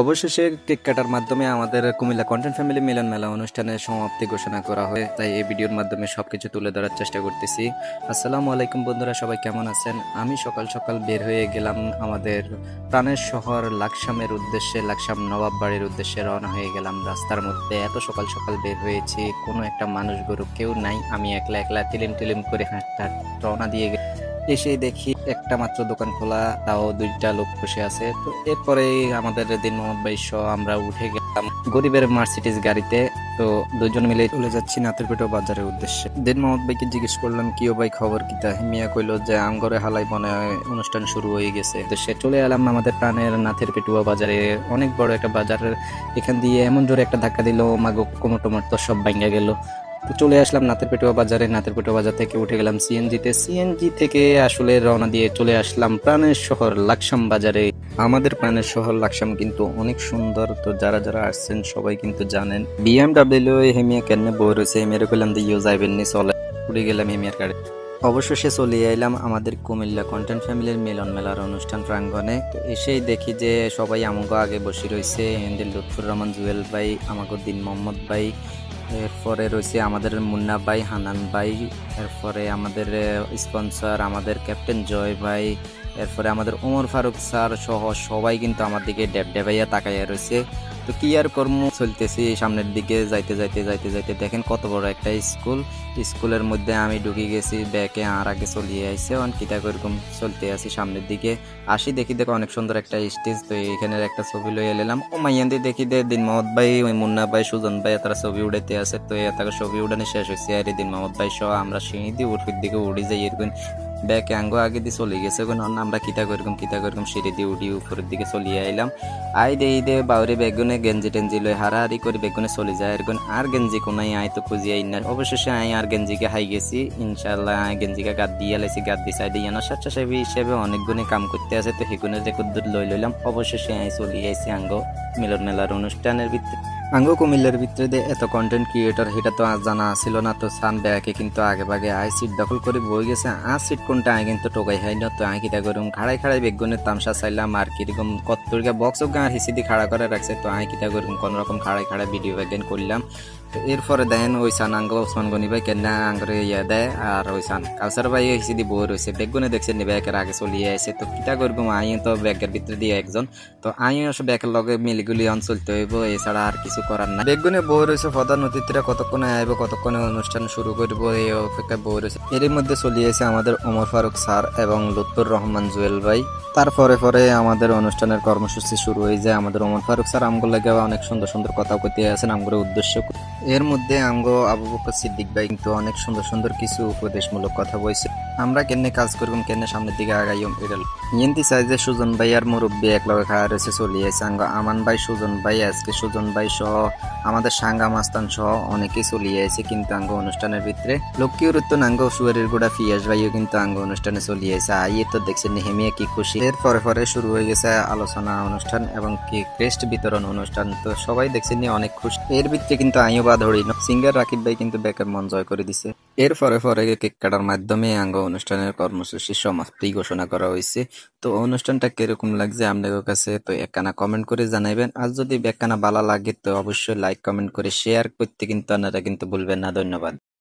অবশেষে কেক কাটার মাধ্যমে আমাদের কুমিল্লা কন্টেন্ট ফ্যামিলি মিলন মেলা অনুষ্ঠানের সমাপ্তি ঘোষণা করা হয়, তাই এই ভিডিওর মাধ্যমে সবকিছু তুলে ধরার চেষ্টা করতেছি। আসসালামু আলাইকুম বন্ধুরা, সবাই কেমন আছেন? আমি সকাল সকাল বের হয়ে গেলাম আমাদের প্রাণের শহর লাকসামের উদ্দেশ্যে, লাকসাম নবাব বাড়ির উদ্দেশ্যে রওনা হয়ে গেলাম। রাস্তার মধ্যে এত সকাল সকাল বের হয়েছি, কোনো একটা মানুষ গরু কেউ নাই, আমি একলা একলা টিলিম টিলিম করে হাঁটতে রওনা দিয়ে এসেই দেখি একটা মাত্র দোকান খোলা, তাও দুইটা লোক বসে আছে। তো এরপরে আমাদের দিন মোহাম্মদ ভাই সহ আমরা উঠে গেলাম গরিবের মার্সিডিজ গাড়িতে। তো দুজন মিলে চলে যাচ্ছি নাতেরপেটো বাজারের উদ্দেশ্যে। দিন মোহাম্মদ ভাইকে জিজ্ঞেস করলাম, কি ও ভাই খবর কিতা? মিয়া কইলো যে আমগরে হালাই মনে হয় অনুষ্ঠান শুরু হয়ে গেছে। তো সে চলে এলাম আমাদের প্রাণের নাথেরপেটুয়া বাজারে, অনেক বড় একটা বাজারের। এখান দিয়ে এমন জোরে একটা ধাক্কা দিল, মাগো কোমর টোমর তো সব ভাঙ্গা গেল। তো চলে আসলাম নাতেরপেটুয়া বাজারে। নাতেরপেটুয়া বাজার থেকে উঠে গেলাম সিএনজিতে। সিএনজি থেকে আসলে রওনা দিয়ে চলে আসলাম প্রাণের শহর লাকসাম বাজারে। আমাদের প্রাণের শহর লাকসাম কিন্তু অনেক সুন্দর। তো যারা যারা আসছেন সবাই কিন্তু জানেন। বিএমডাব্লিউ হেমিয়া কেন বই রয়েছে, হেমিয়ার কইলাম দিয়েও যাইবেন নি, চলে উঠে গেলাম হেমিয়ার গাড়ি। অবশেষে চলে এলাম আমাদের কুমিল্লা কন্টেন্ট ফ্যামিলির মিলন মেলার অনুষ্ঠান প্রাঙ্গণে। তো এসেই দেখি যে সবাই আমাকে আগে বসে রয়েছে। এন্ডিল লুৎফুর রহমান জুয়েল ভাই, আমাকে দিন মোহাম্মদ ভাই, এরপরে রয়েছে আমাদের মুন্না ভাই, হানান ভাই, এরপরে আমাদের স্পন্সর আমাদের ক্যাপ্টেন জয় ভাই, এরপরে আমাদের ওমর ফারুক স্যার সহ সবাই কিন্তু আমার দিকে ড্যাব ড্যাবাইয়া তাকাইয়া রয়েছে। তো কি আর কর্ম, চলতেছি সামনের দিকে। যাইতে যাইতে যাইতে যাইতে দেখেন কত বড় একটা স্কুল। স্কুলের মধ্যে আমি ঢুকে গেছি, ব্যাকে আর আগে চলিয়ে আইসে কিতা এরকম চলতে আছি সামনের দিকে। আসি দেখি দেখো অনেক সুন্দর একটা স্টেজ। তো এইখানের একটা ছবি লইয়া এলাম। ও মাইয়ান্দি দেখি দে দিন মোহাম্মদ ভাই, ওই মুন্না ভাই, সুজন ভাই তারা ছবি উড়াইতে আছে। তো তাকে ছবি উড়ানো শেষ হয়েছে আর দিন মোহাম্মদ ভাই সহ আমরা সিঁড়ি দিয়ে উপরের দিকে উড়ে যাই। এরকম ব্যাকে আঙ্গো আগে দিয়ে চলে গেছে, আমরা কিতা করলাম সিঁড়ি দিয়ে উঠি উপরের দিকে চলিয়ে আইলাম। আই দে দে বাউরে বেগুনে গেঞ্জি টেঞ্জি লই হারাহারি করে বেগুনে চলে যায়। এরকম আর গেঞ্জি কোনাই আই তো খুঁজি আই না। অবশেষে আই আর গেঞ্জিকে হাই গেছি, ইনশাল্লাহ গেঞ্জিকে গাদ দিয়ে লাইছি। গাদ দিয়ে সাইডে ইয়ানোর স্বেচ্ছাসেবী হিসেবে অনেক গুণে কাম করতে আছে। তো সেগুনের রেকর্ড লই লইলাম। অবশেষে আই চলে আইছি আঙ্গো মিলন মেলার অনুষ্ঠানের ভিতরে। আঙ্গো কুমিল্লার ভিতরে এত কন্টেন্ট ক্রিয়েটর সেটা তো আজ জানা ছিল না। তো সান ব্যাকে কিন্তু আগে ভাগে আই সিট দখল করে বই গেছে। আর সিট কোনটা আই কিন্তু টোকাই হয় না। তো আই কিটা করুম, খাড়াই খাড়াই বেগুনের তামসা চাইলাম আর কিরকম কত্তরিকা বক্স গাঁ হিসিদি খাড়া করে রাখছে। তো আই কিটা করুম কোন রকম খাড়াই খাড়াই ভিডিও ব্যাগেন করলাম। তো এরপরে দেখেন ওই সান আঙ্গ ওসমান গনি ভাই কেনা আঙ্গরে ইয়া দেয়, আর ওই সান কাউসার ভাই হিসিদি বই রয়েছে। বেগুনে দেখছেন ব্যাগের আগে চলিয়ে আসে। তো কিটা করবো, আই তো ব্যাগের ভিতরে দিয়ে একজন। তো আই ব্যাগের লগে মিলিগুলি চলতে হইব, এছাড়া আর কিছু করার নাই। বেগুনে বই রয়েছে, প্রধান অতিথিরা কতক্ষণে আইব, কতক্ষণে অনুষ্ঠান শুরু করব, এই অপেক্ষায় বই রয়েছে। এর মধ্যে চলিয়েছে আমাদের ওমর ফারুক স্যার এবং লুৎফুর রহমান জুয়েল ভাই। তারপরে পরে আমাদের অনুষ্ঠানের কর্মসূচি শুরু হয়ে যায়। আমাদের ওমর ফারুক স্যার আমগুলো লাগে অনেক সুন্দর সুন্দর কথা কইতে আছেন আমগুলোর উদ্দেশ্য। এর মধ্যে আমগো আবু বকর সিদ্দিক ভাই কিন্তু অনেক সুন্দর সুন্দর কিছু উপদেশমূলক কথা বলছে। আমরা কেনে কাজ করবো, কেনে সামনের দিকে আগাইম, এটা ইয়েন্তি চাই যে সুজন ভাই আর মুরব্বী একলগে খাওয়া রয়েছে চলিয়েছে। আঙ্গ আমান ভাই, সুজন ভাই, আজকে সুজন ভাই সহ আমাদের সাঙ্গা মাস্তান সহ অনেকেই চলিয়ে আছে কিন্তু আঙ্গ অনুষ্ঠানের ভিতরে। লক্ষ্মী উত্তন আঙ্গ সুয়ারের গোড়া ফিয়াস ভাইও কিন্তু আঙ্গ অনুষ্ঠানে চলিয়ে আছে। আইয়ে তো দেখছেন হেমিয়া কি খুশি। এর পরে পরে শুরু হয়ে গেছে আলোচনা অনুষ্ঠান এবং কি ক্রেস্ট বিতরণ অনুষ্ঠান। তো সবাই দেখছেন অনেক খুশি। এর ভিতরে কিন্তু আইও বা ধরি না, সিঙ্গার রাকিব ভাই কিন্তু বেকার মন জয় করে দিছে। এর পরে পরে কেক কাটার মাধ্যমে আঙ্গ অনুষ্ঠানের কর্মসূচি সমাপ্তি ঘোষণা করা হয়েছে। তো অনুষ্ঠানটা কিরকম লাগছে আপনাদের কাছে তো একখানা কমেন্ট করে জানাইবেন। আর যদি একখানা ভালো লাগে তো অবশ্যই লাইক কমেন্ট করে শেয়ার করতে কিন্তু আপনারা কিন্তু ভুলবেন না। ধন্যবাদ।